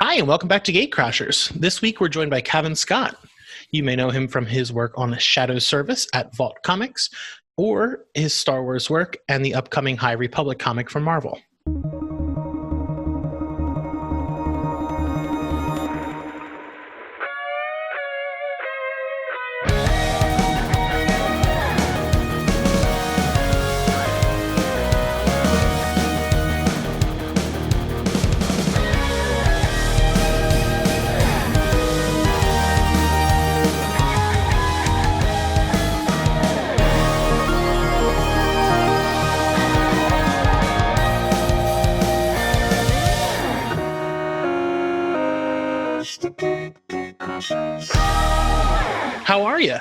Hi, and welcome back to Gatecrashers. This week we're joined by Cavan Scott. You may know him from his work on Shadow Service at Vault Comics, or his Star Wars work and the upcoming High Republic comic from Marvel. How are you?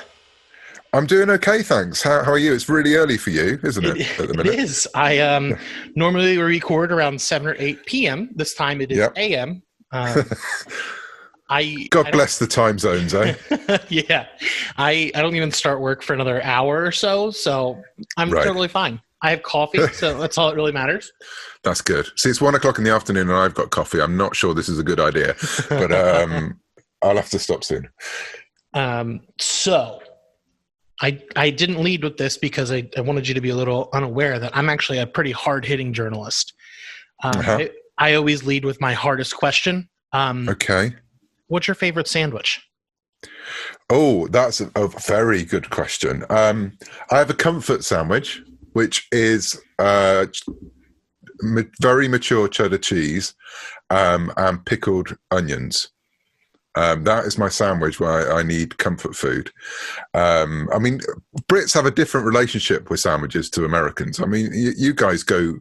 I'm doing okay, thanks. How are you? It's really early for you, isn't it, at the minute? It is. I normally record around 7 or 8 p.m. This time it is a.m. God bless the time zones, eh? Yeah. I don't even start work for another hour or so I'm totally fine. I have coffee, so that's all that really matters. That's good. See, it's 1 o'clock in the afternoon and I've got coffee. I'm not sure this is a good idea, but I'll have to stop soon. So I didn't lead with this because I wanted you to be a little unaware that I'm actually a pretty hard-hitting journalist. I always lead with my hardest question. Okay. What's your favorite sandwich? Oh, that's a very good question. I have a comfort sandwich, which is very mature cheddar cheese and pickled onions. That is my sandwich where I need comfort food. I mean, Brits have a different relationship with sandwiches to Americans. I mean, you guys go,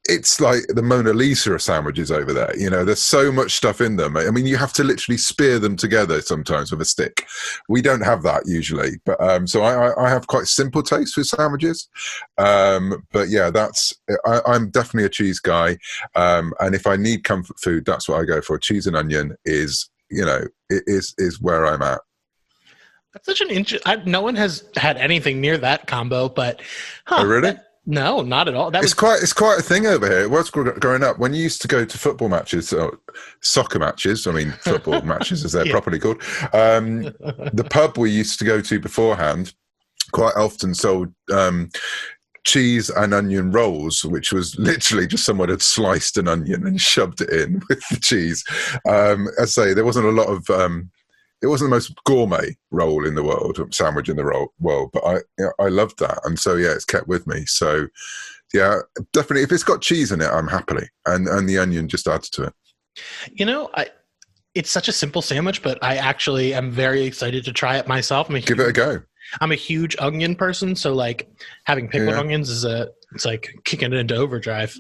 it's like the Mona Lisa of sandwiches over there. You know, there's so much stuff in them. I mean, you have to literally spear them together sometimes with a stick. We don't have that usually. But so I have quite simple taste with sandwiches. But yeah, I'm definitely a cheese guy. And if I need comfort food, that's what I go for. Cheese and onion is where I'm at. That's such an no one has had anything near that combo, but oh, really? No, not at all. It's quite a thing over here. It was growing up. When you used to go to football matches, or soccer matches, I mean football matches as they're properly called, the pub we used to go to beforehand quite often sold cheese and onion rolls, which was literally just someone had sliced an onion and shoved it in with the cheese. I say there wasn't a lot of it wasn't the most gourmet roll in the world, sandwich in the world, but I loved that, and so yeah, it's kept with me. So yeah, definitely, if it's got cheese in it, I'm happily, and the onion just adds to it. You know, it's such a simple sandwich, but I actually am very excited to try it myself. Give it a go. I'm a huge onion person, so like having pickled onions it's like kicking it into overdrive.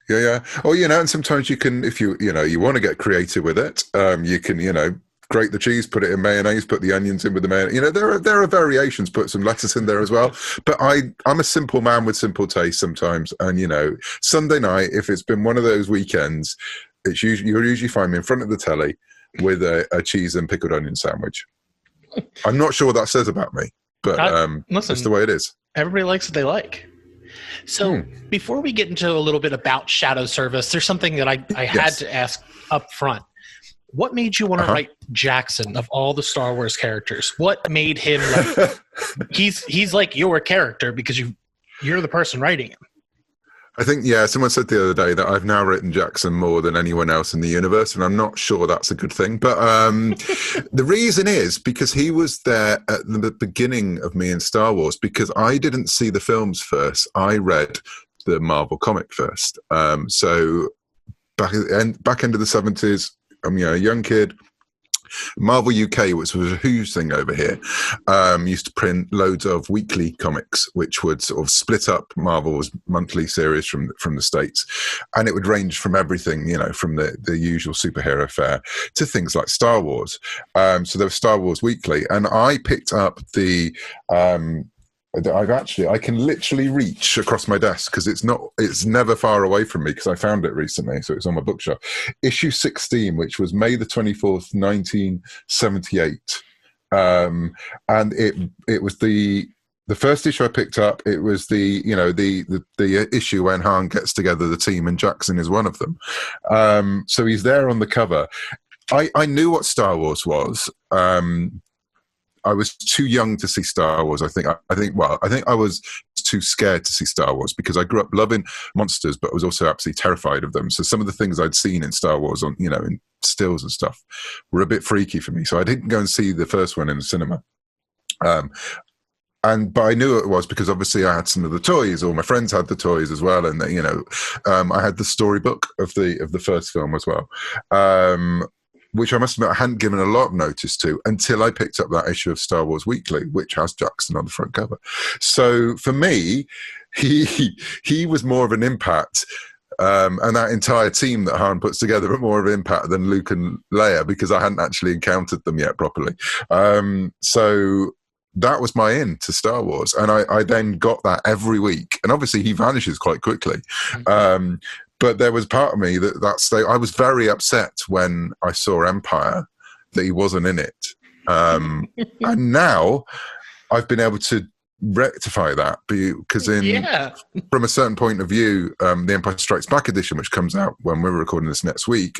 Yeah. Oh, and sometimes you can, if you want to get creative with it, you can, grate the cheese, put it in mayonnaise, put the onions in with the mayonnaise. There are variations. Put some lettuce in there as well. But I'm a simple man with simple taste sometimes. And Sunday night, if it's been one of those weekends, you'll usually find me in front of the telly with a cheese and pickled onion sandwich. I'm not sure what that says about me, but listen, that's the way it is. Everybody likes what they like. So before we get into a little bit about Shadow Service, there's something that I had to ask up front. What made you want to write Jaxxon of all the Star Wars characters? What made him like he's like your character because you're the person writing him? I think, someone said the other day that I've now written Jaxxon more than anyone else in the universe, and I'm not sure that's a good thing. But the reason is because he was there at the beginning of me in Star Wars, because I didn't see the films first. I read the Marvel comic first. So back end of the 70s, I'm a young kid. Marvel UK, which was a huge thing over here, used to print loads of weekly comics, which would sort of split up Marvel's monthly series from the States. And it would range from everything, from the usual superhero fare to things like Star Wars. So there was Star Wars Weekly. And I picked up the I can literally reach across my desk because it's never far away from me because I found it recently, so it's on my bookshelf. Issue 16, which was May the 24th, 1978, and it was the The first issue I picked up, it was the issue when Han gets together the team, and Jaxxon is one of them. So he's there on the cover. I knew what Star Wars was. I was too young to see Star Wars. I think I was too scared to see Star Wars because I grew up loving monsters, but I was also absolutely terrified of them. So some of the things I'd seen in Star Wars on, in stills and stuff were a bit freaky for me. So I didn't go and see the first one in the cinema. But I knew it was because obviously I had some of the toys, or my friends had the toys as well, and I had the storybook of the first film as well, which I must admit I hadn't given a lot of notice to until I picked up that issue of Star Wars Weekly, which has Jaxxon on the front cover. So for me, he was more of an impact. And that entire team that Han puts together are more of an impact than Luke and Leia, because I hadn't actually encountered them yet properly. So that was my in to Star Wars. And I then got that every week. And obviously he vanishes quite quickly. But there was part of me I was very upset when I saw Empire that he wasn't in it. And now I've been able to rectify that because from a certain point of view, the Empire Strikes Back edition, which comes out when we're recording this next week,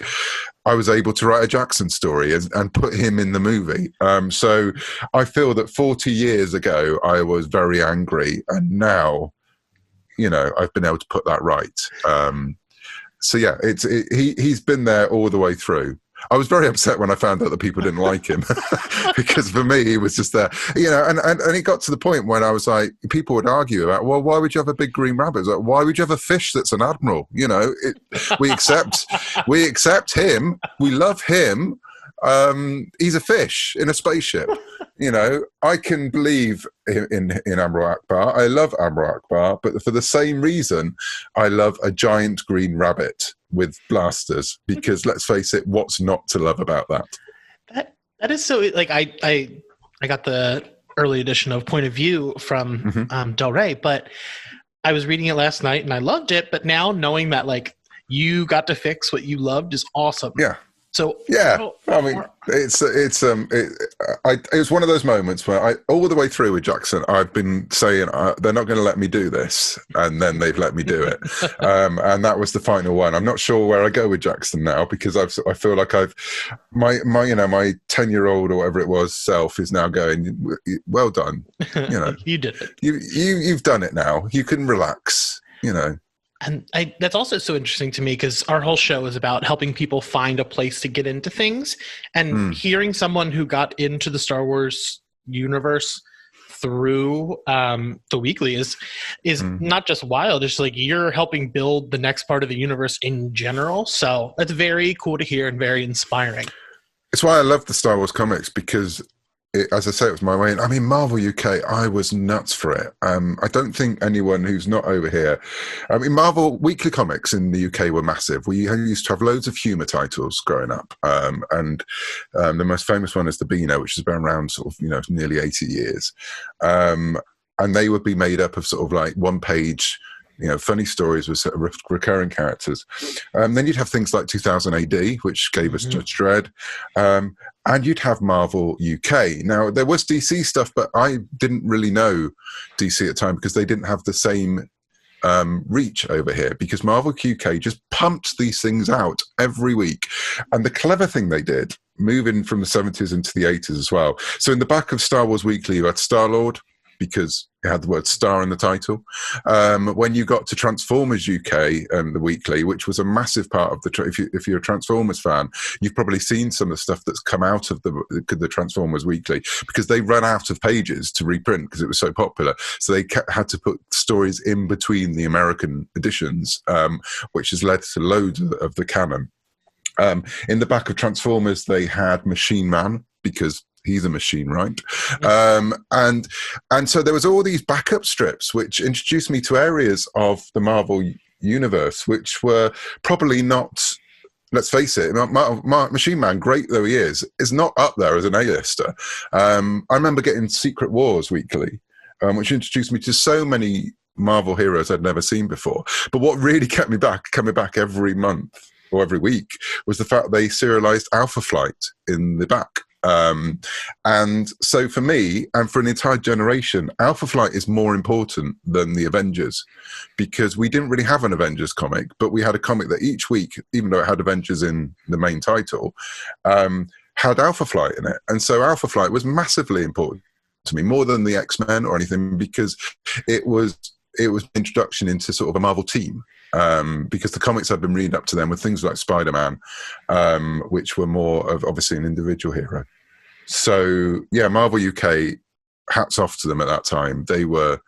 I was able to write a Jaxxon story and put him in the movie. So I feel that 40 years ago I was very angry, and now I've been able to put that right. So yeah, he's been there all the way through. I was very upset when I found out that people didn't like him because for me, he was just there, and it got to the point when I was like, people would argue about, well, why would you have a big green rabbit? Like, why would you have a fish that's an admiral? We accept him. We love him. He's a fish in a spaceship. I can believe in Admiral Akbar. I love Admiral Akbar, but for the same reason, I love a giant green rabbit with blasters, because let's face it, what's not to love about that? That is so, like, I got the early edition of Point of View from Del Rey, but I was reading it last night and I loved it, but now knowing that, like, you got to fix what you loved is awesome. Yeah. So yeah, I mean, it was one of those moments where all the way through with Jaxxon, I've been saying they're not going to let me do this, and then they've let me do it, and that was the final one. I'm not sure where I go with Jaxxon now, because I feel like my 10-year-old or whatever it was self is now going, well done, you did it, you've done it now, you can relax, And that's also so interesting to me, because our whole show is about helping people find a place to get into things. And hearing someone who got into the Star Wars universe through the weekly is not just wild. It's like you're helping build the next part of the universe in general. So that's very cool to hear and very inspiring. It's why I love the Star Wars comics, because as I say, it was my way. I mean, Marvel UK, I was nuts for it. I don't think anyone who's not over here. I mean, Marvel weekly comics in the UK were massive. We used to have loads of humour titles growing up, and the most famous one is the Beano, which has been around sort of nearly 80 years, and they would be made up of sort of like one-page, funny stories with recurring characters. Then you'd have things like 2000 AD, which gave us Judge Dredd. And you'd have Marvel UK. Now, there was DC stuff, but I didn't really know DC at the time because they didn't have the same reach over here, because Marvel UK just pumped these things out every week. And the clever thing they did, moving from the 70s into the 80s as well. So in the back of Star Wars Weekly, you had Star-Lord, because it had the word star in the title. When you got to Transformers UK, the weekly, which was a massive part of if you're a Transformers fan, you've probably seen some of the stuff that's come out of the Transformers Weekly, because they ran out of pages to reprint because it was so popular. So they had to put stories in between the American editions, which has led to loads of the canon. In the back of Transformers, they had Machine Man, because he's a machine, right? And so there was all these backup strips which introduced me to areas of the Marvel universe which were probably not, let's face it, Machine Man, great though he is not up there as an A-lister. I remember getting Secret Wars weekly, which introduced me to so many Marvel heroes I'd never seen before. But what really kept me coming back every month or every week was the fact they serialized Alpha Flight in the back. And so for me, and for an entire generation, Alpha Flight is more important than the Avengers, because we didn't really have an Avengers comic, but we had a comic that each week, even though it had Avengers in the main title, had Alpha Flight in it. And so Alpha Flight was massively important to me, more than the X-Men or anything, because it was an introduction into sort of a Marvel team. Because the comics I've been reading up to them were things like Spider-Man, which were more of obviously an individual hero. So yeah, Marvel UK, hats off to them at that time. They were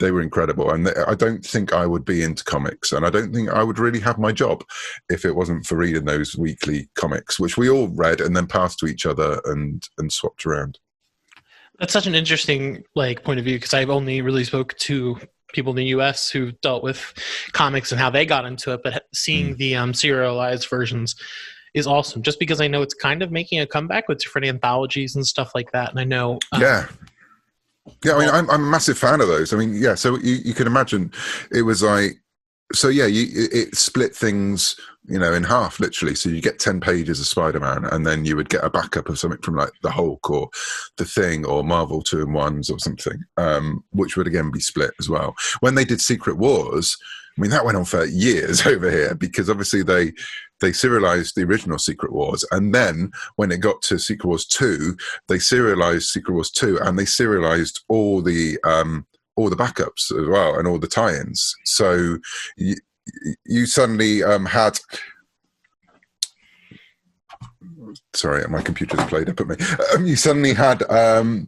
incredible, and I don't think I would be into comics, and I don't think I would really have my job if it wasn't for reading those weekly comics, which we all read and then passed to each other and swapped around. That's such an interesting point of view, because I've only really spoke to people in the US who dealt with comics and how they got into it, but seeing the serialized versions is awesome, just because I know it's kind of making a comeback with different anthologies and stuff like that. And I know I mean, I'm a massive fan of those. I mean, yeah, so you can imagine it was like, so yeah, it split things, in half, literally. So you get 10 pages of Spider-Man, and then you would get a backup of something from like the Hulk or the Thing or Marvel 2-in-1s or something, which would again be split as well. When they did Secret Wars, I mean, that went on for years over here, because obviously they serialized the original Secret Wars, and then when it got to Secret Wars 2, they serialized Secret Wars 2, and they serialized all the backups as well, and all the tie-ins. So you suddenly had... Sorry, my computer's played up at me. You suddenly had a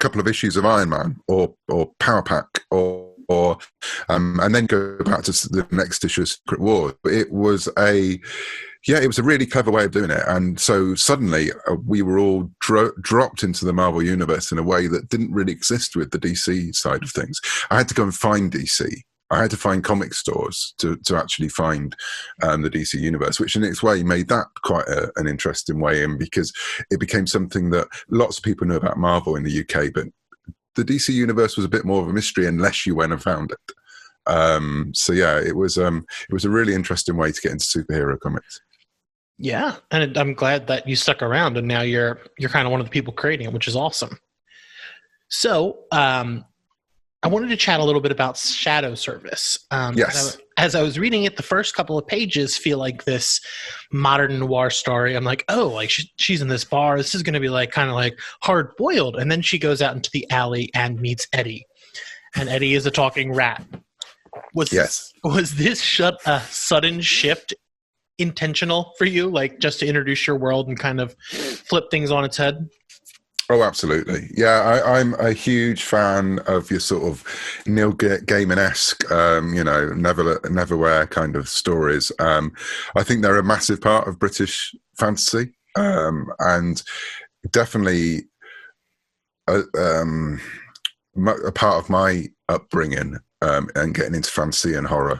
couple of issues of Iron Man or Power Pack or and then go back to the next issue of Secret Wars. It was a really clever way of doing it. And so suddenly we were all dropped into the Marvel universe in a way that didn't really exist with the DC side of things. I had to go and find DC. I had to find comic stores to actually find the DC universe, which in its way made that quite an interesting way in, because it became something that lots of people knew about Marvel in the UK, but the DC universe was a bit more of a mystery unless you went and found it. So yeah, it was a really interesting way to get into superhero comics. Yeah, and I'm glad that you stuck around, and now you're kind of one of the people creating it, which is awesome. So I wanted to chat a little bit about Shadow Service. Yes. As I was reading it, the first couple of pages feel like this modern noir story. I'm like, oh, like she's in this bar. This is going to be kind of hard boiled. And then she goes out into the alley and meets Eddie. And Eddie is a talking rat. Was this a sudden shift intentional for you? Just to introduce your world and kind of flip things on its head? Oh, absolutely. Yeah, I'm a huge fan of your sort of Neil Gaiman-esque, neverwhere kind of stories. I think they're a massive part of British fantasy, and definitely a part of my upbringing and getting into fantasy and horror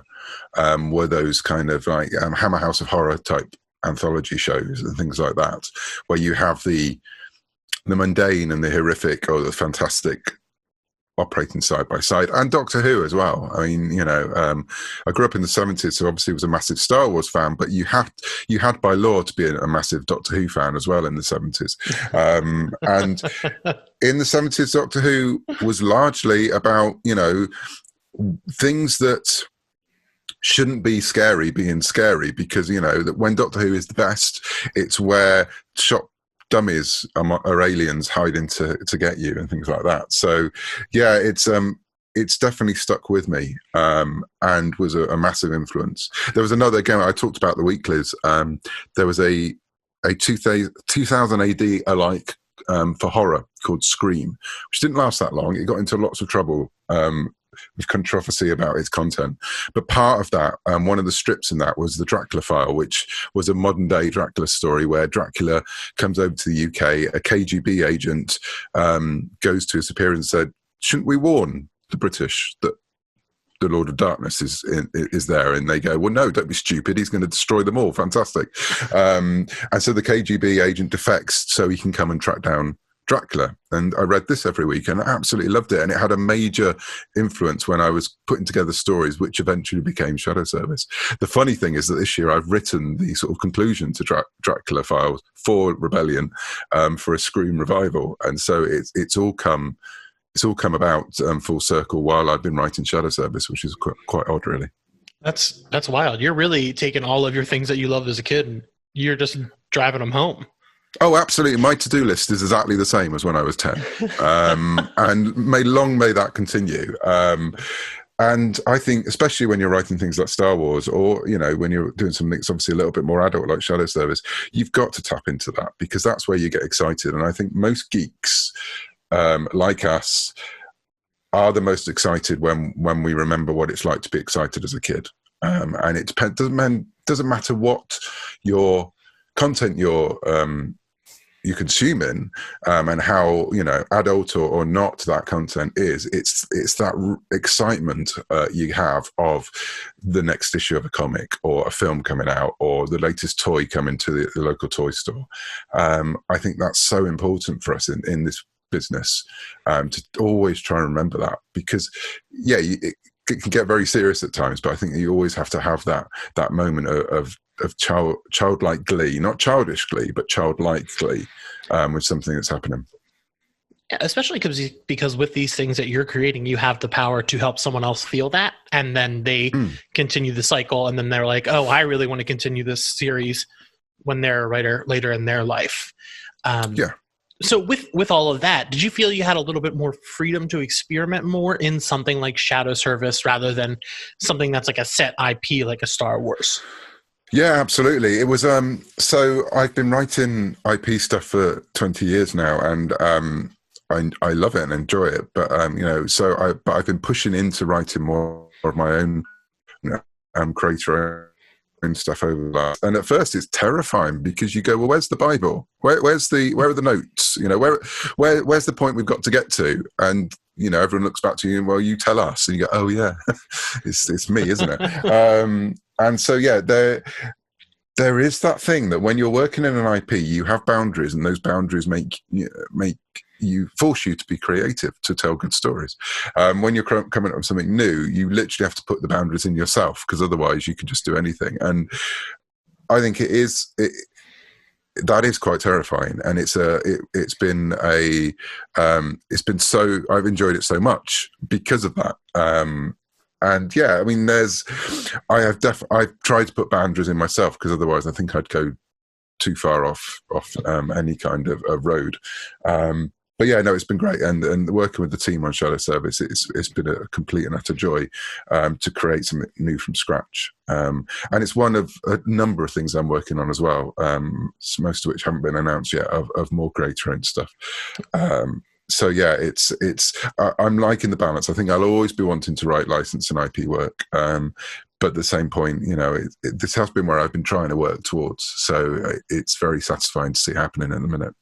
were those kind of Hammer House of Horror type anthology shows and things like that, where you have the mundane and the horrific or the fantastic operating side by side, and Doctor Who as well. I mean, I grew up in the 70s, so obviously was a massive Star Wars fan, but you had by law to be a massive Doctor Who fan as well in the 70s. And in the 70s, Doctor Who was largely about, things that shouldn't be scary being scary, because, that when Doctor Who is the best, it's where shop dummies are aliens hiding to get you and things like that. So yeah, it's definitely stuck with me, and was a massive influence. There was another, again, I talked about the weeklies. There was a 2000 AD alike for horror called Scream, which didn't last that long. It got into lots of trouble with controversy about its content. But part of that, one of the strips in that was the Dracula file, which was a modern day Dracula story where Dracula comes over to the UK, a KGB agent goes to his superior and said, shouldn't we warn the British that the Lord of Darkness is there? And they go, well, no, don't be stupid. He's going to destroy them all. Fantastic. And so the KGB agent defects so he can come and track down Dracula, and I read this every week and I absolutely loved it, and it had a major influence when I was putting together stories which eventually became Shadow Service. The funny thing is that this year I've written the sort of conclusion to Dracula Files for Rebellion, for a Scream revival, and so it's all come about full circle while I've been writing Shadow Service, which is quite odd, really. That's wild. You're really taking all of your things that you loved as a kid and you're just driving them home. Oh, absolutely. My to-do list is exactly the same as when I was 10. And may that continue. And I think, especially when you're writing things like Star Wars, or, you know, when you're doing something that's obviously a little bit more adult like Shadow Service, you've got to tap into that, because that's where you get excited. And I think most geeks like us are the most excited when we remember what it's like to be excited as a kid. And it doesn't matter what your content you're consuming, and how, you know, adult or not that content is. It's that excitement you have of the next issue of a comic or a film coming out or the latest toy coming to the local toy store. I think that's so important for us in this business, to always try and remember that, because it can get very serious at times, but I think you always have to have that moment of childlike glee, not childish glee, but childlike glee, with something that's happening. Yeah, especially because with these things that you're creating, you have the power to help someone else feel that, and then they continue the cycle, and then they're like, oh, I really want to continue this series when they're a writer later in their life. So with all of that, did you feel you had a little bit more freedom to experiment more in something like Shadow Service rather than something that's like a set IP like a Star Wars? Yeah, absolutely. It was so I've been writing IP stuff for 20 years now, and I love it and enjoy it. But you know, but I've been pushing into writing more of my own, you know, creator and stuff over that. And at first it's terrifying, because you go, well, where's the Bible? Where are the notes? You know, where's the point we've got to get to? And, you know, everyone looks back to you and, well, you tell us. And you go, oh yeah, it's me, isn't it? And so, yeah, there is that thing that when you're working in an IP, you have boundaries, and those boundaries force you to be creative, to tell good stories. When you're coming up with something new, you literally have to put the boundaries in yourself, because otherwise you can just do anything. And I think that is quite terrifying. And it's been so, I've enjoyed it so much because of that. And yeah, I mean, I've tried to put boundaries in myself, because otherwise I think I'd go too far off any kind of road. But yeah, no, it's been great, and working with the team on Shadow Service, it's been a complete and utter joy to create something new from scratch. And it's one of a number of things I'm working on as well, most of which haven't been announced yet, of more creator-owned stuff. So yeah, I'm liking the balance. I think I'll always be wanting to write license and IP work, but at the same point, you know, this has been where I've been trying to work towards. So it's very satisfying to see happening in the minute.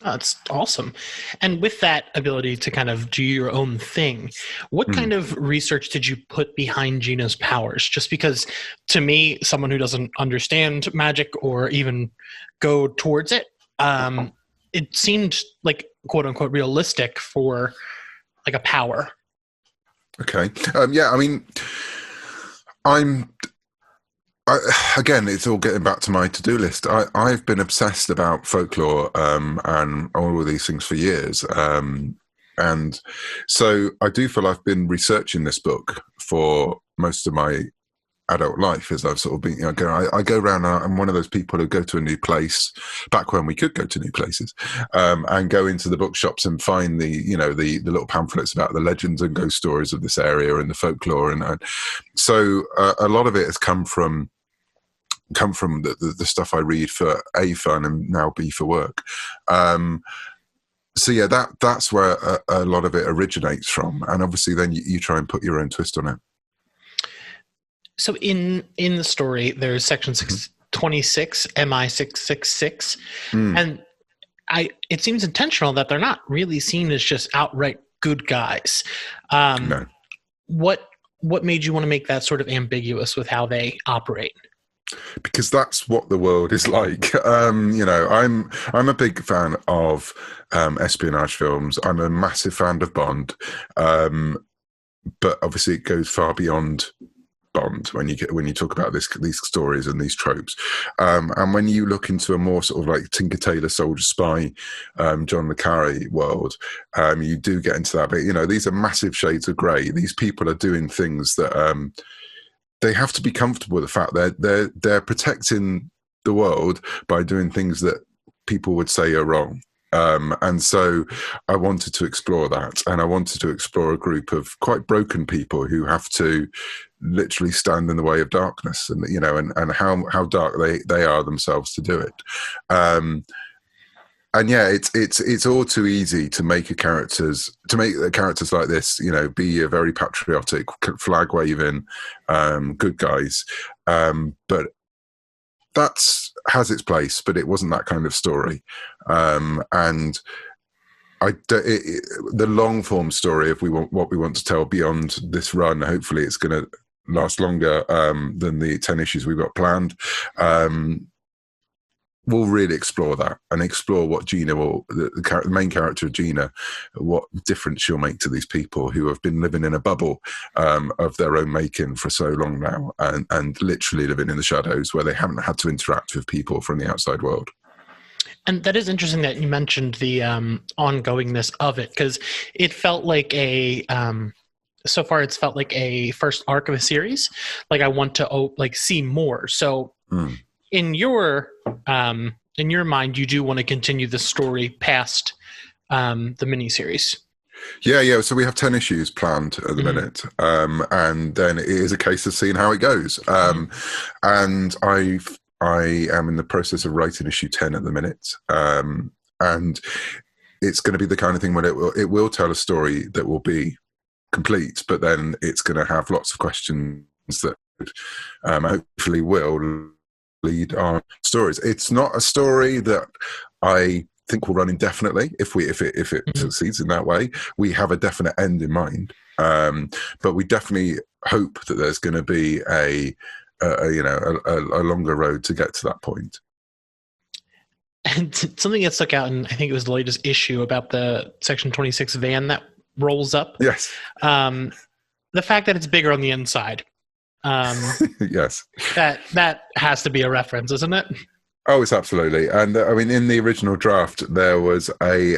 Oh, that's awesome. And with that ability to kind of do your own thing, what kind of research did you put behind Gina's powers? Just because, to me, someone who doesn't understand magic or even go towards it, it seemed like, quote unquote, realistic for like a power. Okay. Yeah, I mean, again, it's all getting back to my to-do list. I've been obsessed about folklore and all of these things for years. And so I do feel I've been researching this book for most of my adult life, as I've sort of been, you know, I go around, I'm one of those people who go to a new place, back when we could go to new places, and go into the bookshops and find the little pamphlets about the legends and ghost stories of this area and the folklore. And so a lot of it has come from the stuff I read for A, fun, and now B, for work. So yeah, that's where a lot of it originates from. And obviously then you try and put your own twist on it. So in the story, there's section 626, MI 666, and it seems intentional that they're not really seen as just outright good guys. No. What made you want to make that sort of ambiguous with how they operate? because that's what the world is like. I'm a big fan of espionage films. I'm a massive fan of Bond, but obviously it goes far beyond Bond when you talk about these stories and these tropes, and when you look into a more sort of like Tinker Tailor Soldier Spy, John le Carré world, you do get into that. But these are massive shades of grey. These people are doing things that they have to be comfortable with the fact that they're protecting the world by doing things that people would say are wrong. And so I wanted to explore that, and I wanted to explore a group of quite broken people who have to literally stand in the way of darkness, and how dark they are themselves to do it. And yeah, it's all too easy to make the characters like this, be a very patriotic, flag waving, good guys. But that has its place, but it wasn't that kind of story. And the long form story, if we want what we want to tell beyond this run, hopefully it's going to last longer than the 10 issues we've got planned. We'll really explore that and explore what Gina the main character of Gina, what difference she'll make to these people who have been living in a bubble of their own making for so long now, and literally living in the shadows where they haven't had to interact with people from the outside world. And that is interesting that you mentioned the ongoingness of it, because it felt like so far it's felt like a first arc of a series. Like I want to see more. So in your mind, you do want to continue the story past the miniseries. Yeah. So we have 10 issues planned at the minute, and then it is a case of seeing how it goes. And I am in the process of writing issue 10 at the minute, and it's going to be the kind of thing where it will tell a story that will be complete, but then it's going to have lots of questions that hopefully will lead our stories. It's not a story that I think will run indefinitely. If it succeeds in that way, we have a definite end in mind. But we definitely hope that there's going to be a longer road to get to that point. And something that stuck out, and I think it was the latest issue about the Section 26 van that rolls up. Yes. The fact that it's bigger on the inside. Yes. That has to be a reference, isn't it? Oh, it's absolutely. And I mean, in the original draft, there was a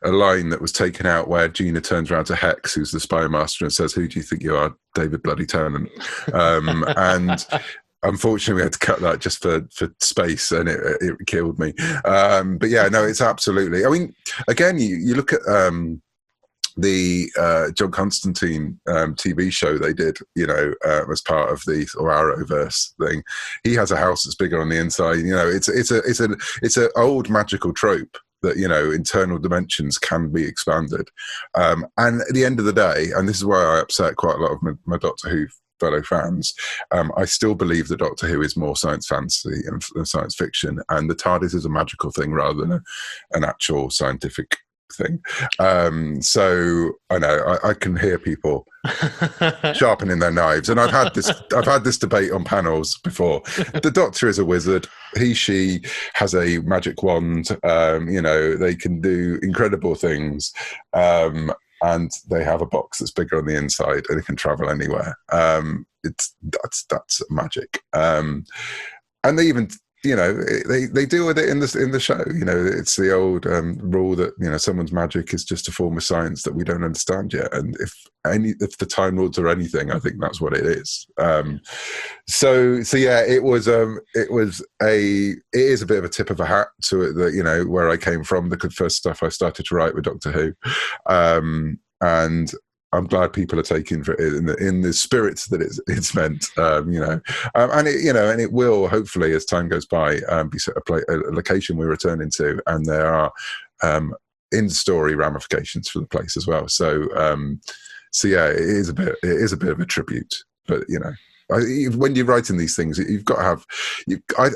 line that was taken out where Gina turns around to Hex, who's the spy master, and says, "Who do you think you are, David Bloody Tennant?" And unfortunately, we had to cut that just for space, and it killed me. But yeah, no, it's absolutely. I mean, again, you look at the John Constantine TV show they did, as part of the Arrowverse thing. He has a house that's bigger on the inside. It's an old magical trope that internal dimensions can be expanded. And at the end of the day, and this is why I upset quite a lot of my Doctor Who fellow fans, I still believe that Doctor Who is more science fantasy and science fiction, and the TARDIS is a magical thing rather than an actual scientific thing. So I know I can hear people sharpening their knives, and I've had this debate on panels before. The Doctor is a wizard. She has a magic wand. They can do incredible things, and they have a box that's bigger on the inside, and it can travel anywhere. That's magic. And they even they deal with it in the show. It's the old rule that someone's magic is just a form of science that we don't understand yet. And if the Time Lords are anything, I think that's what it is. So yeah, it is a bit of a tip of a hat to it that where I came from, the first stuff I started to write with Doctor Who, and I'm glad people are taking for it in the spirit that it's meant, and it will hopefully, as time goes by, be a location we're returning to, and there are in-story ramifications for the place as well. So yeah, it is a bit of a tribute, but when you're writing these things, you've got to have.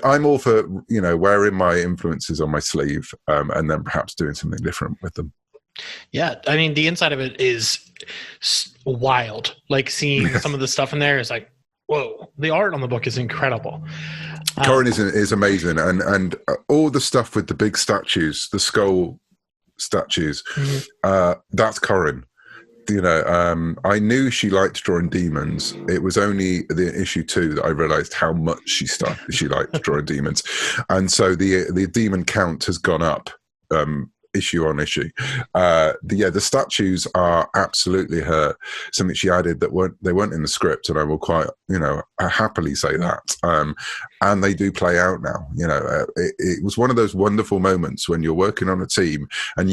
I'm all for wearing my influences on my sleeve, and then perhaps doing something different with them. Yeah, I mean, the inside of it is wild. Like seeing some of the stuff in there is like, whoa, the art on the book is incredible. Corin is amazing, and all the stuff with the big statues, the skull statues, that's Corin. You know, I knew she liked drawing demons. It was only the issue 2 that I realized how much she liked drawing demons, and so the demon count has gone up issue on issue. The statues are absolutely something she added that weren't in the script, and I will quite happily say that. And they do play out now. You know, it was one of those wonderful moments when you're working on a team and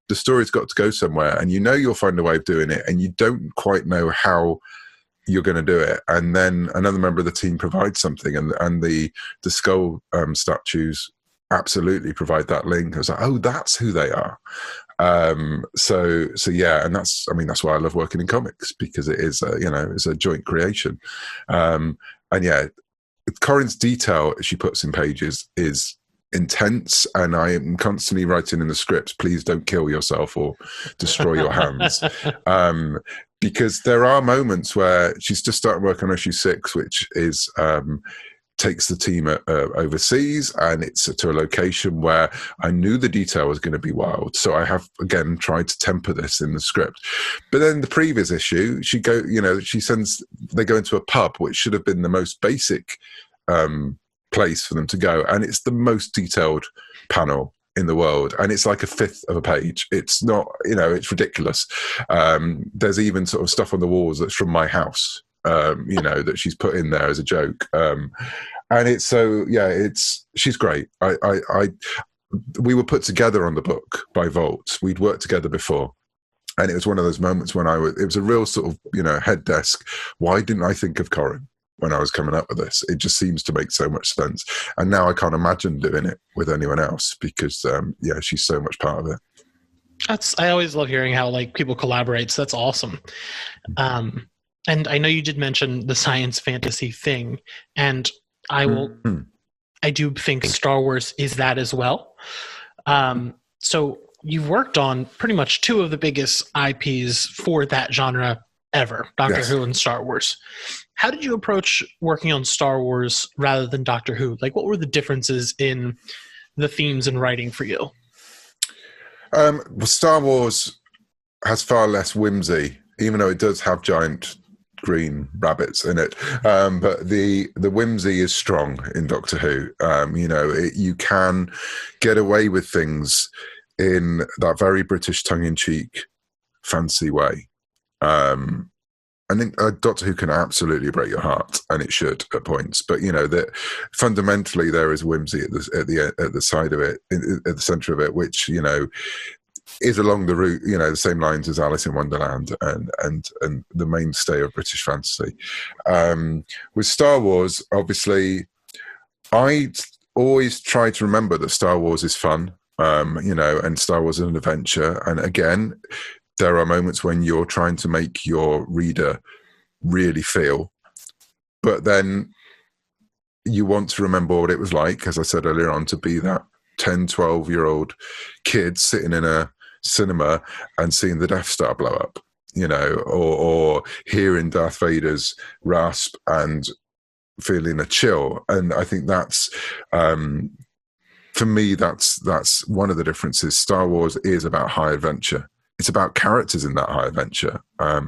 the story's got to go somewhere, and you'll find a way of doing it, and you don't quite know how you're going to do it, and then another member of the team provides something, and the skull statues absolutely provide that link. I was like, oh, that's who they are. So yeah, and that's why I love working in comics, because it is it's a joint creation. And yeah, Corin's detail she puts in pages is intense, and I am constantly writing in the script, please don't kill yourself or destroy your hands. Because there are moments where she's just started work on issue 6, which is takes the team overseas, and it's to a location where I knew the detail was going to be wild. So I have again tried to temper this in the script. But then the previous issue, they go into a pub, which should have been the most basic place for them to go, and it's the most detailed panel in the world, and it's like a fifth of a page. It's not, it's ridiculous. There's even sort of stuff on the walls that's from my house, that she's put in there as a joke. And it's so, yeah, she's great. We were put together on the book by Volt. We'd worked together before. And it was one of those moments when it was a real sort of, head desk. Why didn't I think of Corin when I was coming up with this? It just seems to make so much sense. And now I can't imagine doing it with anyone else, because, she's so much part of it. I always love hearing how people collaborate. So that's awesome. And I know you did mention the science fantasy thing, and I do think Star Wars is that as well. So you've worked on pretty much 2 of the biggest IPs for that genre ever, Doctor Who and Star Wars. How did you approach working on Star Wars rather than Doctor Who? What were the differences in the themes and writing for you? Well, Star Wars has far less whimsy, even though it does have giant green rabbits in it, but the whimsy is strong in Doctor Who. You can get away with things in that very British tongue-in-cheek fancy way. I think Doctor Who can absolutely break your heart, and it should at points. But that fundamentally there is whimsy at the side of it, at the centre of it, which is along the route, the same lines as Alice in Wonderland and the mainstay of British fantasy. With Star Wars, obviously, I always try to remember that Star Wars is fun, and Star Wars is an adventure. And again, there are moments when you're trying to make your reader really feel, but then you want to remember what it was like, as I said earlier on, to be that 10, 12-year-old kid sitting in a cinema and seeing the Death Star blow up, or hearing Darth Vader's rasp and feeling a chill. And I think that's, for me, that's one of the differences. Star Wars is about high adventure. It's about characters in that high adventure. I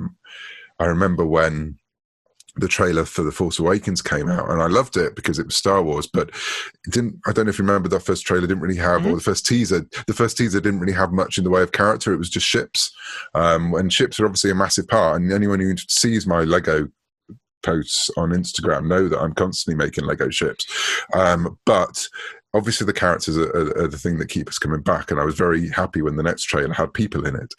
remember when the trailer for The Force Awakens came out, and I loved it because it was Star Wars, but it didn't. I don't know if you remember, that first trailer didn't really have, or the first teaser didn't really have much in the way of character. It was just ships, and ships are obviously a massive part. And anyone who sees my Lego posts on Instagram know that I'm constantly making Lego ships. But obviously the characters are the thing that keep us coming back, and I was very happy when the next trailer had people in it.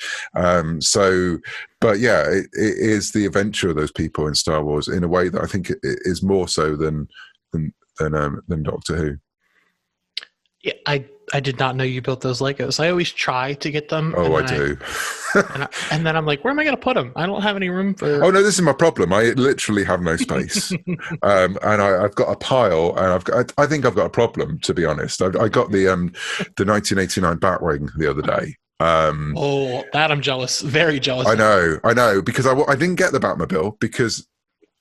But yeah, it is the adventure of those people in Star Wars in a way that I think it is more so than Doctor Who. Yeah, I did not know you built those Legos. I always try to get them. Oh, I do. and then I'm like, where am I going to put them? I don't have any room for... Oh, no, this is my problem. I literally have no space. And I've got a pile, and I think I've got a problem, to be honest. I got the 1989 Batwing the other day. That I'm jealous. Very jealous. I know. Because I didn't get the Batmobile because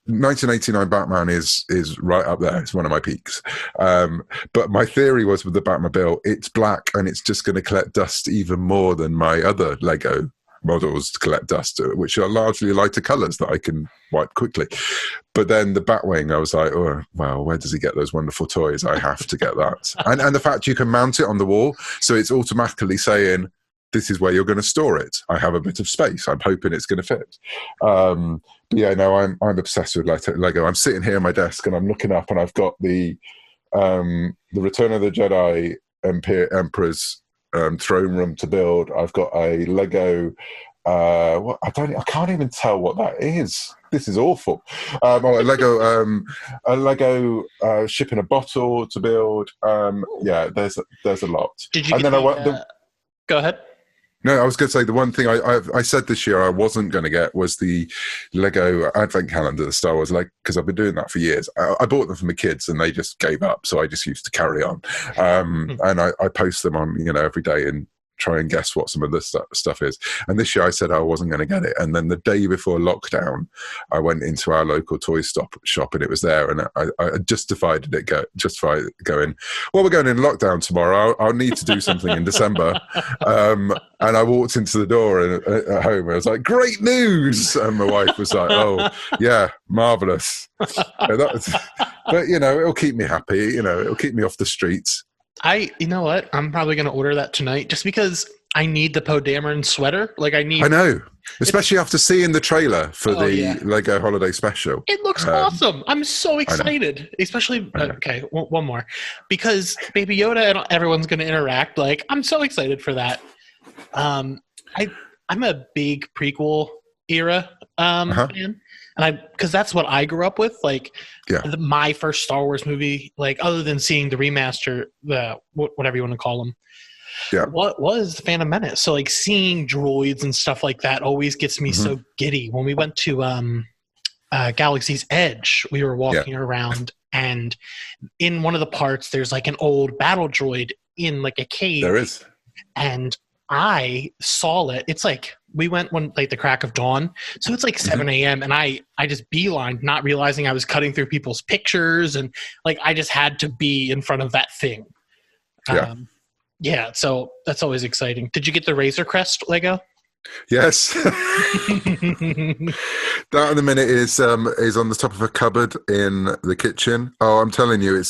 1989 Batman is right up there. It's one of my peaks. But my theory was with the Batmobile, it's black and it's just going to collect dust even more than my other Lego models to collect dust, which are largely lighter colours that I can wipe quickly. But then the Batwing, I was like, oh, well, where does he get those wonderful toys? I have to get that. And the fact you can mount it on the wall, so it's automatically saying, this is where you're going to store it. I have a bit of space. I'm hoping it's going to fit. But yeah, no, I'm obsessed with Lego. I'm sitting here at my desk and I'm looking up and I've got the Return of the Jedi Emperor's throne room to build. I've got a Lego. I can't even tell what that is. This is awful. A Lego ship in a bottle to build. Yeah, there's a lot. Did you? And then go ahead. No, I was going to say the one thing I said this year I wasn't going to get was the Lego Advent Calendar, the Star Wars, because I've been doing that for years. I bought them for my kids and they just gave up, so I just used to carry on. And I post them on, every day and try and guess what some of this stuff is. And this year I said I wasn't going to get it. And then the day before lockdown, I went into our local toy shop and it was there. And I justified going, well, we're going in lockdown tomorrow. I'll need to do something in December. And I walked into the door at home and I was like, great news. And my wife was like, oh, yeah, marvellous. But, it'll keep me happy. It'll keep me off the streets. You know what? I'm probably going to order that tonight just because I need the Poe Dameron sweater. I know, especially after seeing the trailer for Lego Holiday Special. It looks awesome. I'm so excited. Especially, okay, one more. Because Baby Yoda and everyone's going to interact. I'm so excited for that. I'm a big prequel era fan. And because that's what I grew up with, my first Star Wars movie, other than seeing the remaster, whatever you want to call them, what was Phantom Menace? So seeing droids and stuff like that always gets me so giddy. When we went to Galaxy's Edge, we were walking around, and in one of the parts, there's an old battle droid in a cave. There is, and I saw it. It's we went when the crack of dawn, so it's 7 a.m. and I just beelined, not realizing I was cutting through people's pictures, and I just had to be in front of that thing. So that's always exciting. Did you get the Razor Crest Lego? Yes. That in a minute is on the top of a cupboard in the kitchen. Oh, I'm telling you, I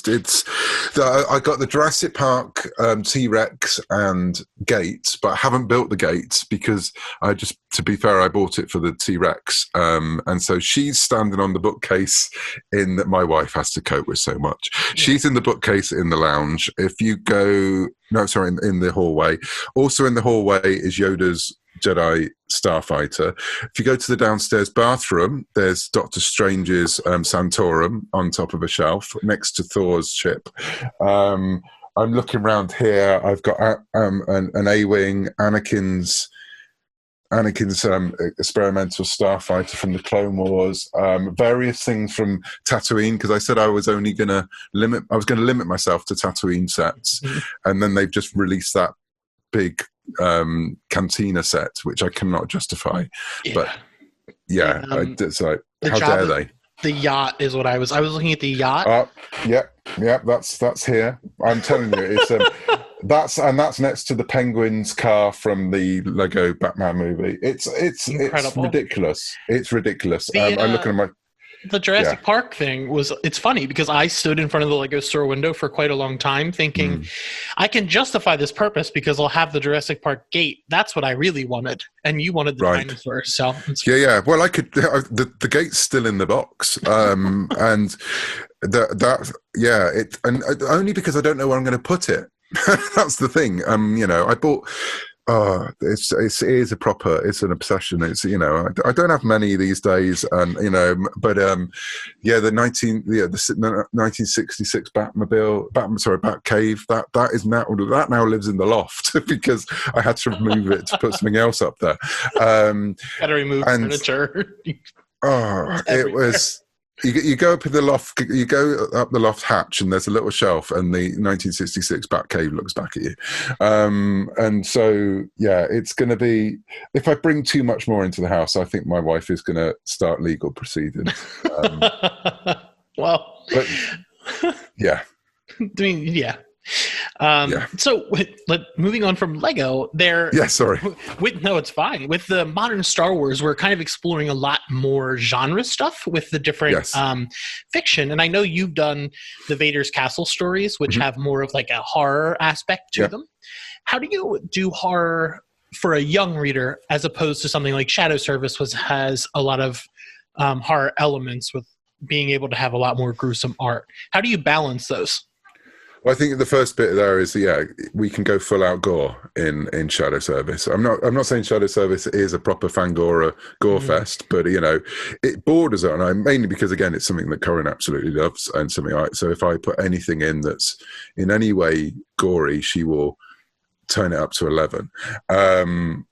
got the Jurassic Park T-Rex and gates, but I haven't built the gates because to be fair, I bought it for the T-Rex. And so she's standing on the bookcase my wife has to cope with so much. Yeah. She's in the bookcase in the lounge. If you go, in the hallway. Also in the hallway is Yoda's Jedi Starfighter. If you go to the downstairs bathroom, there's Doctor Strange's Santorum on top of a shelf next to Thor's ship. I'm looking around here. I've got an A-wing, Anakin's experimental starfighter from the Clone Wars, various things from Tatooine, because I said I was only going to limit myself to Tatooine sets, and then they've just released that big cantina set, which I cannot justify. But it's how dare they? The yacht is what I was looking at the yacht. That's here. I'm telling you, it's that's next to the Penguin's car from the Lego Batman movie. It's ridiculous. It's ridiculous. I'm looking at the Jurassic Park thing it's funny because I stood in front of the Lego store window for quite a long time thinking I can justify this purpose because I'll have the Jurassic Park gate. That's what I really wanted. And you wanted the dinosaurs. So well, I could, the gate's still in the box. And only because I don't know where I'm going to put it. That's the thing. I bought, it's an obsession. It's, I don't have many these days, and but the 1966 Batcave that now lives in the loft because I had to remove it to put something else up there. Got to remove furniture. It was You go up in the loft. You go up the loft hatch, and there's a little shelf, and the 1966 Batcave looks back at you. And so, yeah, it's going to be. If I bring too much more into the house, I think my wife is going to start legal proceedings. Well, but, yeah. I mean, yeah. Yeah. So moving on from Lego, sorry. No, it's fine. With the modern Star Wars, we're kind of exploring a lot more genre stuff with the different fiction. And I know you've done the Vader's Castle stories, which have more of like a horror aspect to them. How do you do horror for a young reader as opposed to something like Shadow Service, which has a lot of horror elements with being able to have a lot more gruesome art? How do you balance those? Well, I think the first bit there is, we can go full out gore in Shadow Service. I'm not saying Shadow Service is a proper Fangora gore fest, but it borders on. Mainly because again, it's something that Corinne absolutely loves, and something. So if I put anything in that's in any way gory, she will turn it up to 11.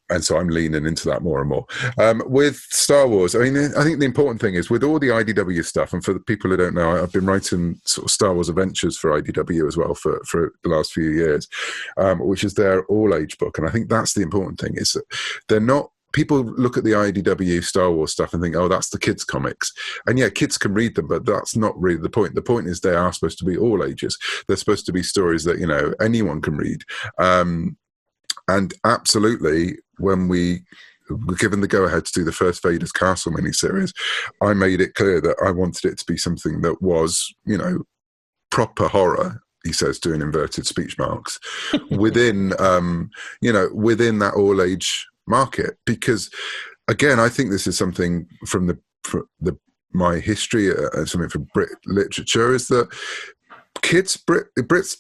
And so I'm leaning into that more and more. With Star Wars, I think the important thing is with all the IDW stuff, and for the people who don't know, I've been writing sort of Star Wars Adventures for IDW as well for the last few years, which is their all-age book. And I think that's the important thing, is that they're not. People look at the IDW Star Wars stuff and think, oh, that's the kids' comics. And yeah, kids can read them, but that's not really the point. The point is they are supposed to be all ages. They're supposed to be stories that, anyone can read. And absolutely, when we were given the go-ahead to do the first Vader's Castle miniseries, I made it clear that I wanted it to be something that was, proper horror, he says, doing inverted speech marks, within, within that all-age market. Because again, I think this is something from my history and something from Brit literature, is that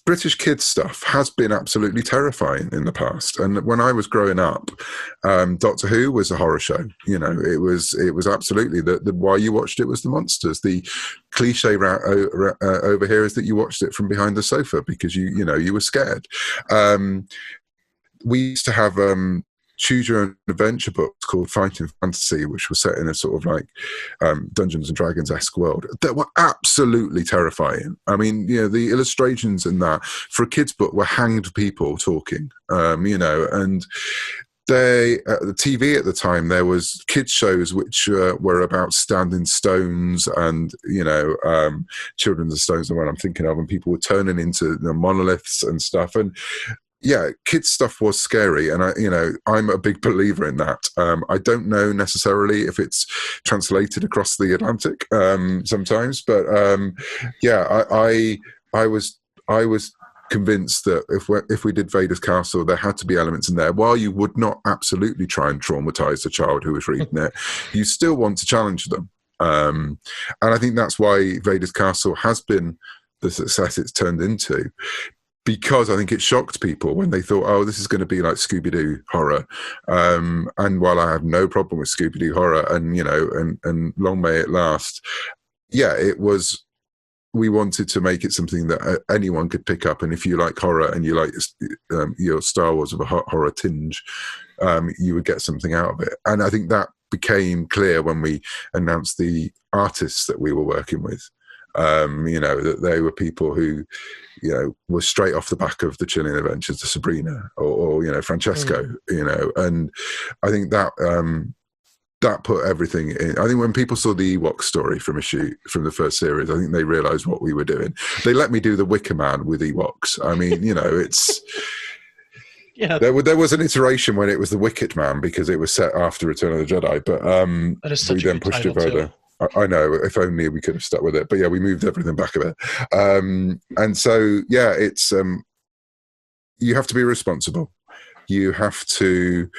British kids stuff has been absolutely terrifying in the past. And when I was growing up, Doctor Who was a horror show. It was absolutely the why you watched it was the monsters. The cliche over here is that you watched it from behind the sofa because you were scared. We used to have choose your own adventure books called Fighting Fantasy, which was set in a sort of like Dungeons and Dragons-esque world that were absolutely terrifying. I mean, the illustrations in that for a kid's book were hanged people talking, and the TV at the time, there was kids shows which were about standing stones and children's stones, the one I'm thinking of, and people were turning into monoliths and stuff. And yeah, kids stuff was scary, and I'm a big believer in that. I don't know necessarily if it's translated across the Atlantic sometimes, but I was convinced that if we did Vader's Castle, there had to be elements in there. While you would not absolutely try and traumatize a child who was reading it, you still want to challenge them, and I think that's why Vader's Castle has been the success it's turned into. Because I think it shocked people when they thought, oh, this is going to be like Scooby-Doo horror. And while I have no problem with Scooby-Doo horror and long may it last, it was, we wanted to make it something that anyone could pick up. And if you like horror and you like your Star Wars with a horror tinge, you would get something out of it. And I think that became clear when we announced the artists that we were working with. That they were people who, were straight off the back of the Chilling Adventures of Sabrina or Francesco, and I think that that put everything in. I think when people saw the Ewok story from the first series, I think they realised what we were doing. They let me do the Wicker Man with Ewoks. I mean, it's. Yeah, there was an iteration when it was the Wicked Man because it was set after Return of the Jedi, but we then pushed it further. I know, if only we could have stuck with it. But yeah, we moved everything back a bit. And so, it's you have to be responsible. You have to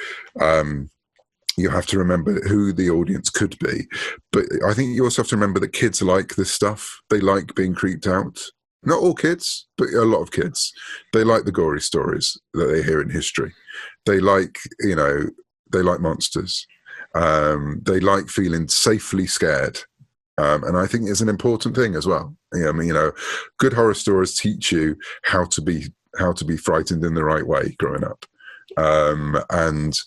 remember who the audience could be. But I think you also have to remember that kids like this stuff. They like being creeped out. Not all kids, but a lot of kids. They like the gory stories that they hear in history. They like, they like monsters. They like feeling safely scared. And I think it's an important thing as well. Good horror stories teach you how to be frightened in the right way growing up. And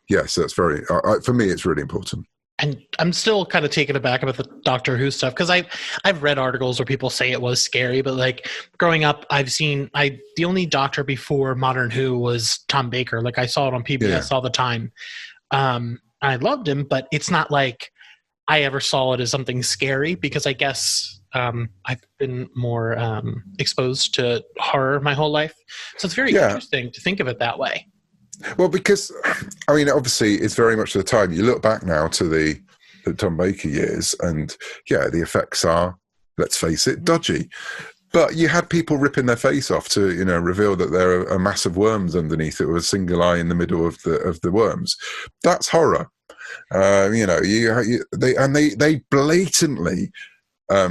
yes, that's very, for me, it's really important. And I'm still kind of taken aback about the Doctor Who stuff because I've read articles where people say it was scary, but like growing up, the only Doctor before Modern Who was Tom Baker. Like I saw it on PBS all the time. I loved him, but it's not like I ever saw it as something scary because I guess I've been more exposed to horror my whole life. So it's very interesting to think of it that way. Well, because, I mean, obviously, it's very much the time. You look back now to the Tom Baker years, and the effects are, let's face it, dodgy. But you had people ripping their face off to, reveal that there are massive worms underneath it with a single eye in the middle of the worms. That's horror. They blatantly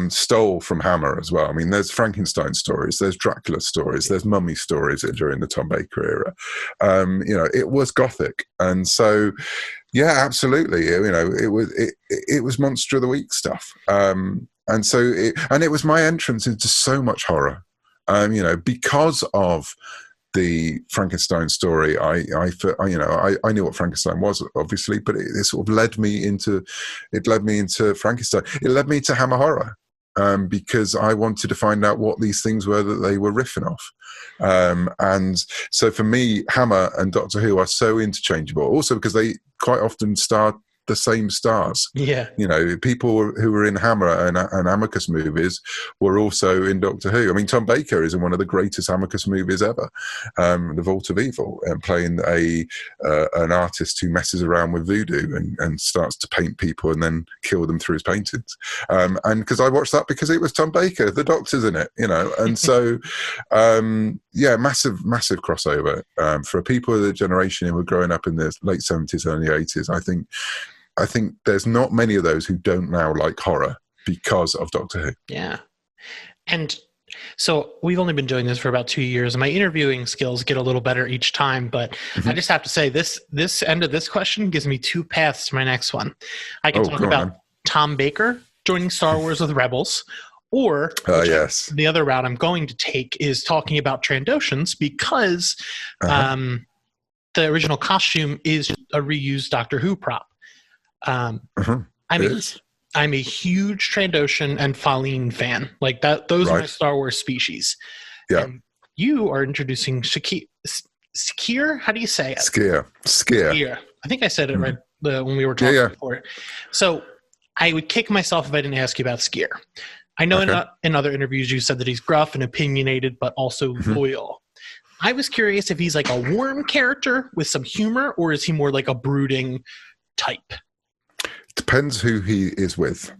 stole from Hammer as well. I mean, there's Frankenstein stories, there's Dracula stories, there's mummy stories during the Tom Baker era. It was gothic, and so absolutely. It was Monster of the Week stuff, and it was my entrance into so much horror. Because of the Frankenstein story, I knew what Frankenstein was, obviously, but it sort of led me into Frankenstein. It led me to Hammer Horror, because I wanted to find out what these things were that they were riffing off. And so for me, Hammer and Doctor Who are so interchangeable, also because they quite often star the same stars. People who were in Hammer and Amicus movies were also in Doctor Who. I mean, Tom Baker is in one of the greatest Amicus movies ever, The Vault of Evil, and playing an artist who messes around with voodoo and starts to paint people and then kill them through his paintings. And because I watched that because it was Tom Baker, the Doctor's in it, and so massive crossover for people of the generation who were growing up in the late 70s, early 80s. I think there's not many of those who don't now like horror because of Doctor Who. Yeah. And so we've only been doing this for about 2 years, and my interviewing skills get a little better each time, but I just have to say this end of this question gives me two paths to my next one. I can talk about Tom Baker joining Star Wars with Rebels, or the other route I'm going to take is talking about Trandoshans, because the original costume is a reused Doctor Who prop. I'm a huge Trandoshan and Faline fan. Like that, those are my Star Wars species. Yeah. And you are introducing Skier. How do you say it? Skier. I think I said it right when we were talking before. So I would kick myself if I didn't ask you about Skier. I know in other interviews you said that he's gruff and opinionated, but also loyal. I was curious if he's like a warm character with some humor, or is he more like a brooding type? Depends who he is with.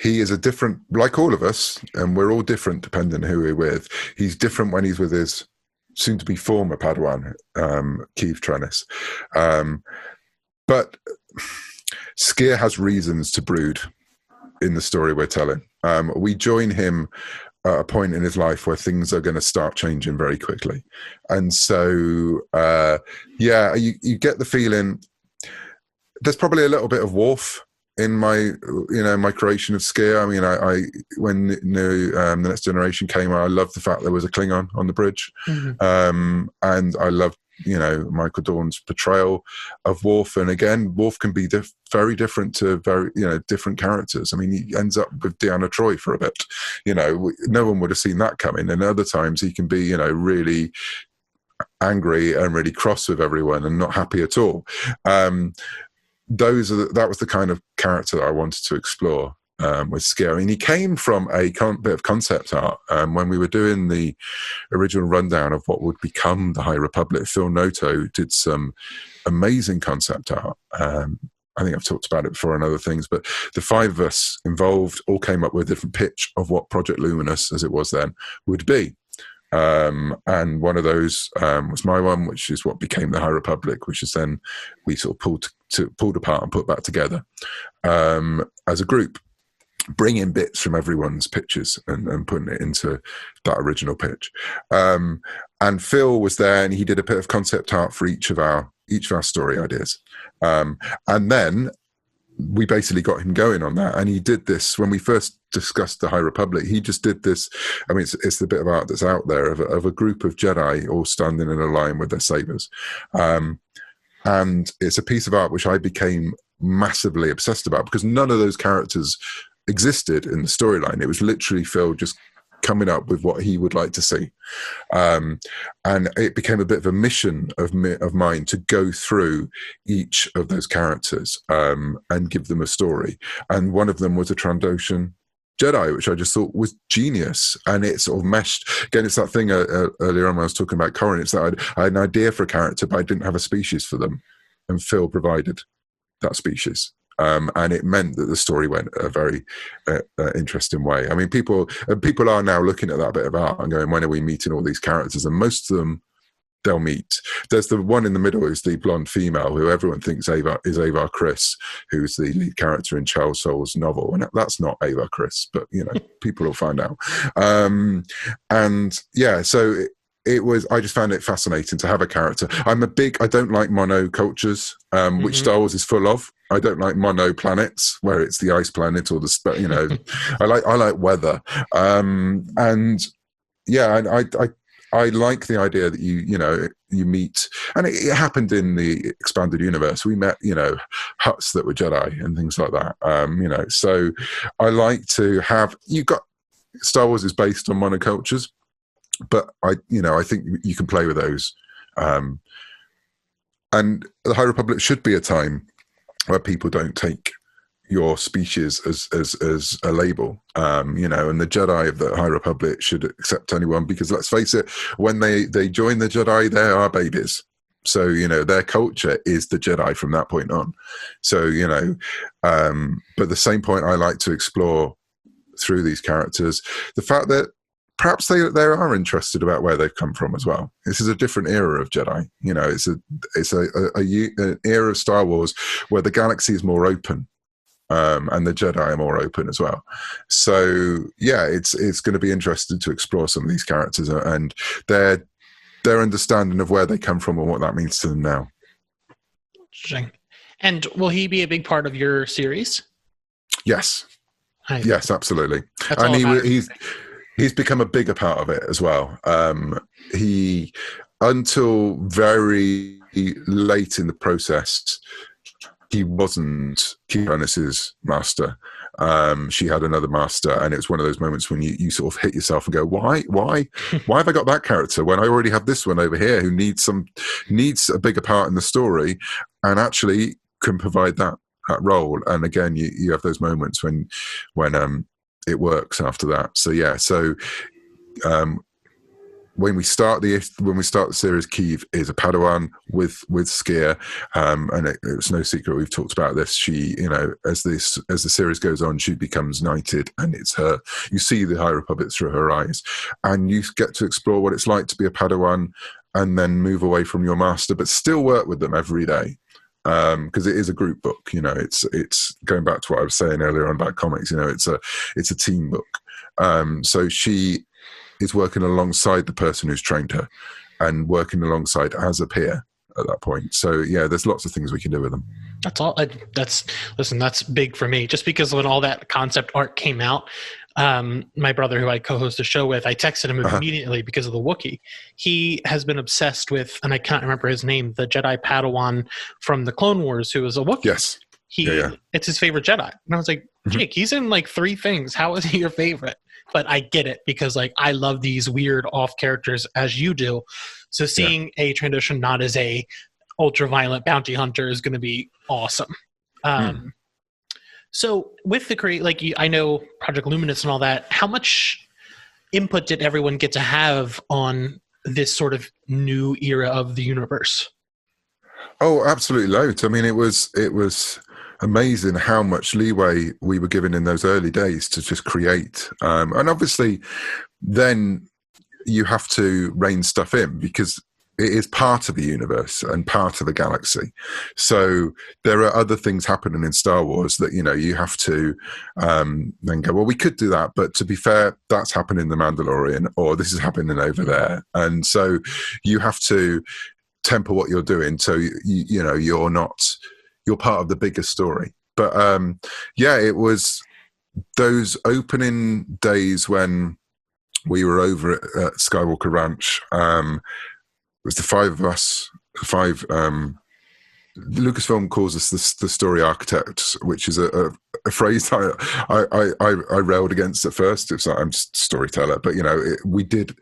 He is a different, like all of us, and we're all different depending who we're with. He's different when he's with his soon-to-be former Padawan, Keith Trennis. But Skier has reasons to brood in the story we're telling. We join him at a point in his life where things are going to start changing very quickly. And so, you get the feeling there's probably a little bit of Worf in my creation of Skier. I mean, when the Next Generation came out, I loved the fact there was a Klingon on the bridge. And I loved, Michael Dorn's portrayal of Worf. And again, Worf can be very different to very, different characters. I mean, he ends up with Deanna Troi for a bit. No one would have seen that coming. And other times he can be, really angry and really cross with everyone and not happy at all. That was the kind of character that I wanted to explore with Skier. I mean, he came from a bit of concept art. When we were doing the original rundown of what would become the High Republic, Phil Noto did some amazing concept art. I think I've talked about it before in other things, but the five of us involved all came up with a different pitch of what Project Luminous, as it was then, would be. And one of those was my one, which is what became the High Republic, which is then we sort of pulled apart and put back together as a group, bringing bits from everyone's pitches and putting it into that original pitch. And Phil was there, and he did a bit of concept art for each of our story ideas, and then we basically got him going on that. And he did this when we first discussed the High Republic. He just did this. I mean, it's the bit of art that's out there of a group of Jedi all standing in a line with their sabers. And it's a piece of art which I became massively obsessed about, because none of those characters existed in the storyline. It was literally Phil just coming up with what he would like to see. And it became a bit of a mission of mine to go through each of those characters and give them a story. And one of them was a Trandoshan Jedi, which I just thought was genius. And it sort of meshed. Again, it's that thing earlier on when I was talking about Corrin. It's that I had an idea for a character, but I didn't have a species for them. And Phil provided that species. And it meant that the story went a very interesting way. I mean, people are now looking at that bit of art and going, when are we meeting all these characters? And most of them, they'll meet. There's the one in the middle who's the blonde female who everyone thinks is Ava Chris, who's the lead character in Charles Soule's novel. And that's not Ava Chris, but, people will find out. And yeah, so I just found it fascinating to have a character. I don't like mono cultures, which Star Wars is full of. I don't like mono planets where it's the ice planet or I like weather. And yeah, I like the idea that you meet, and it happened in the expanded universe. We met, Hutts that were Jedi and things like that. So I like to have, Star Wars is based on monocultures, but I think you can play with those. And the High Republic should be a time where people don't take your species as a label, and the Jedi of the High Republic should accept anyone, because let's face it, when they join the Jedi, they are babies. So, their culture is the Jedi from that point on. So, but the same point I like to explore through these characters, the fact that perhaps they are interested about where they've come from as well. This is a different era of Jedi. It's an era of Star Wars where the galaxy is more open, and the Jedi are more open as well. So yeah, it's going to be interesting to explore some of these characters and their understanding of where they come from and what that means to them now. Interesting. And will he be a big part of your series? Yes. Yes, absolutely. And he's become a bigger part of it as well. He, until very late in the process, he wasn't Kiranis's master. She had another master, and it was one of those moments when you sort of hit yourself and go, why have I got that character when I already have this one over here who needs a bigger part in the story and actually can provide that role. And again, you have those moments when it works after that. So yeah, when we start the series, Keeve is a Padawan with Skier, and it's no secret we've talked about this. She, as the series goes on, she becomes knighted, and it's her. You see the High Republic through her eyes, and you get to explore what it's like to be a Padawan, and then move away from your master, but still work with them every day. Because it is a group book, it's going back to what I was saying earlier on about comics. It's a team book. So she is working alongside the person who's trained her, and working alongside as a peer at that point. So yeah, there's lots of things we can do with them. That's all. That's big for me. Just because when all that concept art came out, my brother, who I co-host a show with, I texted him immediately because of the Wookiee. He has been obsessed with, and I can't remember his name, the Jedi Padawan from the Clone Wars, who was a Wookiee. Yes. It's his favorite Jedi. And I was like, Jake, he's in like 3 things. How is he your favorite? But I get it, because like I love these weird off characters as you do. So seeing a Trandoshan not as a ultra-violent bounty hunter is going to be awesome. So with the I know Project Luminous and all that, how much input did everyone get to have on this sort of new era of the universe? Oh, absolutely loads. I mean, it was amazing how much leeway we were given in those early days to just create. And obviously then you have to rein stuff in, because it is part of the universe and part of the galaxy. So there are other things happening in Star Wars that, you have to then go, well, we could do that, but to be fair, that's happening in The Mandalorian, or this is happening over there. And so you have to temper what you're doing, so you're part of the bigger story. But it was those opening days when we were over at Skywalker Ranch. It was the 5 of us, 5 Lucasfilm calls us the story architects, which is a phrase I railed against at first. It's like, I'm just a storyteller, but we did.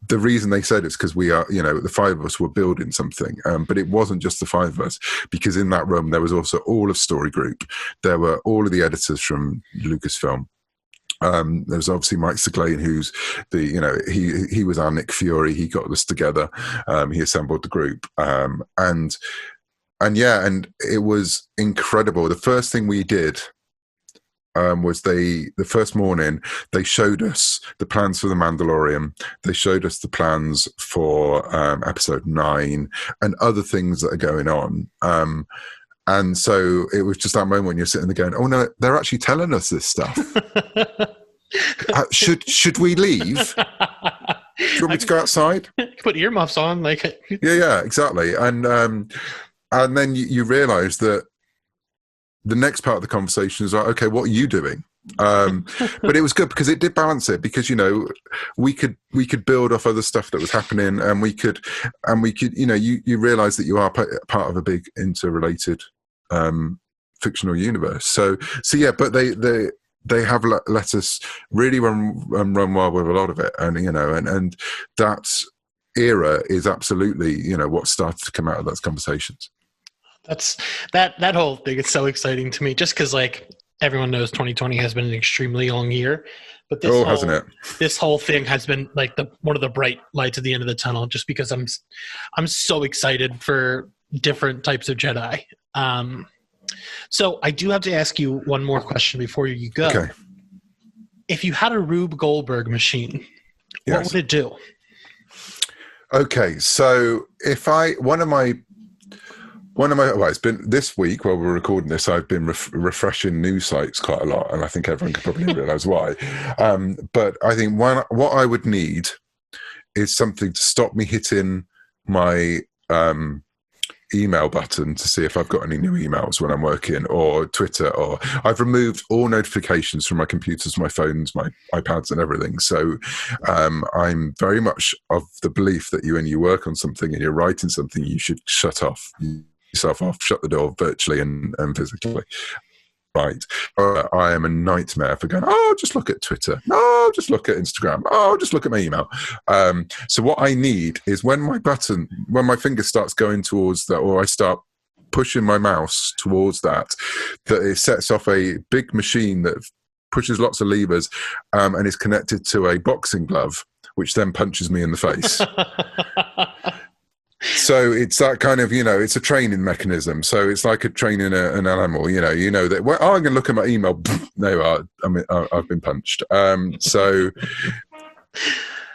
The reason they said it's because we are, the five of us were building something, but it wasn't just the five of us, because in that room there was also all of Story Group. There were all of the editors from Lucasfilm. There's obviously Mike Seglain, who's he was our Nick Fury. He got us together. He assembled the group, and it was incredible. The first thing we did was the first morning they showed us the plans for The Mandalorian. They showed us the plans for episode 9 and other things that are going on. And so it was just that moment when you're sitting there going, oh no, they're actually telling us this stuff. Should we leave? Do you want me to go outside? Put earmuffs on, like. Yeah, exactly. And then you realise that the next part of the conversation is like, okay, what are you doing? But it was good because it did balance it, because we could build off other stuff that was happening, and we could you realise that you are part of a big interrelated fictional universe. So yeah, but they have let us really run wild with a lot of it, and and that era is absolutely what started to come out of those conversations. That's that whole thing is so exciting to me, just because like everyone knows 2020 has been an extremely long year, but hasn't it? This whole thing has been like one of the bright lights at the end of the tunnel, just because I'm so excited for different types of Jedi. So I do have to ask you one more question before you go. Okay. If you had a Rube Goldberg machine, what would it do? Okay, so it's been this week while we're recording this, I've been refreshing news sites quite a lot, and I think everyone can probably realise why. But I think what I would need is something to stop me hitting my email button to see if I've got any new emails when I'm working, or Twitter, or I've removed all notifications from my computers, my phones, my iPads and everything. So I'm very much of the belief that when you work on something and you're writing something, you should shut yourself off, shut the door virtually and physically. Right. I am a nightmare for going, just look at Twitter. No, just look at Instagram. Just look at my email. So what I need is when my finger starts going towards that, or I start pushing my mouse towards that it sets off a big machine that pushes lots of levers and is connected to a boxing glove, which then punches me in the face. So it's that kind of, it's a training mechanism. So it's like a training an animal, that, well, I'm going to look at my email. There you are. I've been punched. So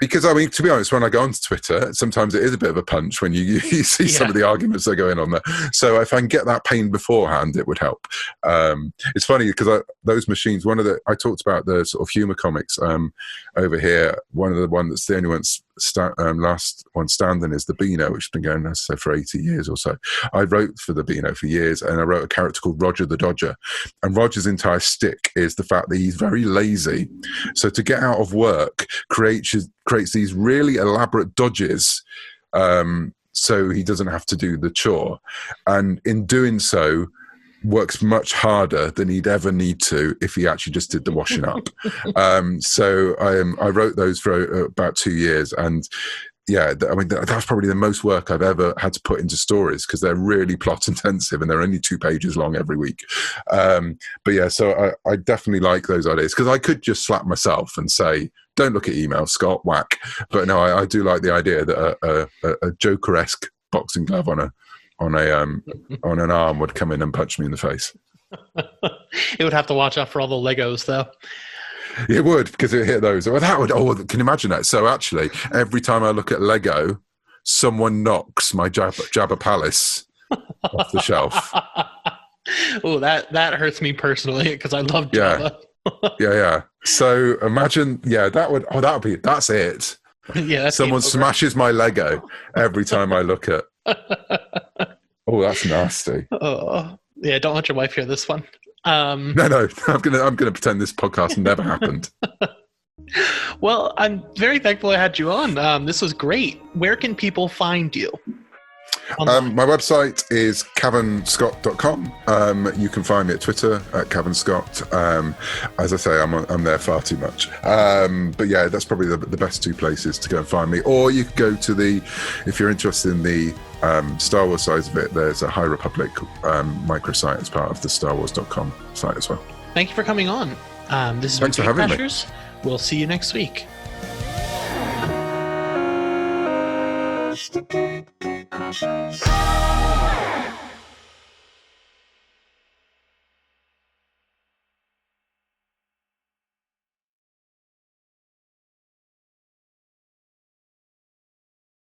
because, to be honest, when I go onto Twitter, sometimes it is a bit of a punch when you see some of the arguments that are going on there. So if I can get that pain beforehand, it would help. It's funny because those machines, I talked about the sort of humor comics over here. One of the one that's the only one last one standing is the Beano, which has been going for 80 years or so. I wrote for the Beano for years, and I wrote a character called Roger the Dodger. And Roger's entire shtick is the fact that he's very lazy. So to get out of work, creates these really elaborate dodges so he doesn't have to do the chore. And in doing so, works much harder than he'd ever need to if he actually just did the washing up. So I wrote those for about 2 years, and that's probably the most work I've ever had to put into stories, because they're really plot intensive and they're only 2 pages long every week. So I definitely like those ideas, because I could just slap myself and say, don't look at email, Scott, whack. But no, I do like the idea that a Joker-esque boxing glove on an arm would come in and punch me in the face. It would have to watch out for all the Legos, though. It would, because it hit those. Can you imagine that? So actually, every time I look at Lego, someone knocks my Jabba Palace off the shelf. Oh, that hurts me personally, because I love Jabba. Yeah. So imagine, that's it. Yeah, someone smashes my Lego every time I look at. Oh, that's nasty. Oh, yeah. Don't let your wife hear this one. No. I'm gonna pretend this podcast never happened. Well, I'm very thankful I had you on. This was great. Where can people find you? My website is cavanscott.com. You can find me at Twitter at Cavan Scott. As I say, I'm there far too much. But yeah, that's probably the best two places to go and find me. Or you could go to if you're interested in the Star Wars side of it, there's a High Republic microsite as part of the StarWars.com site as well. Thank you for coming on. This is Thanks for having me. We'll see you next week. Precautions.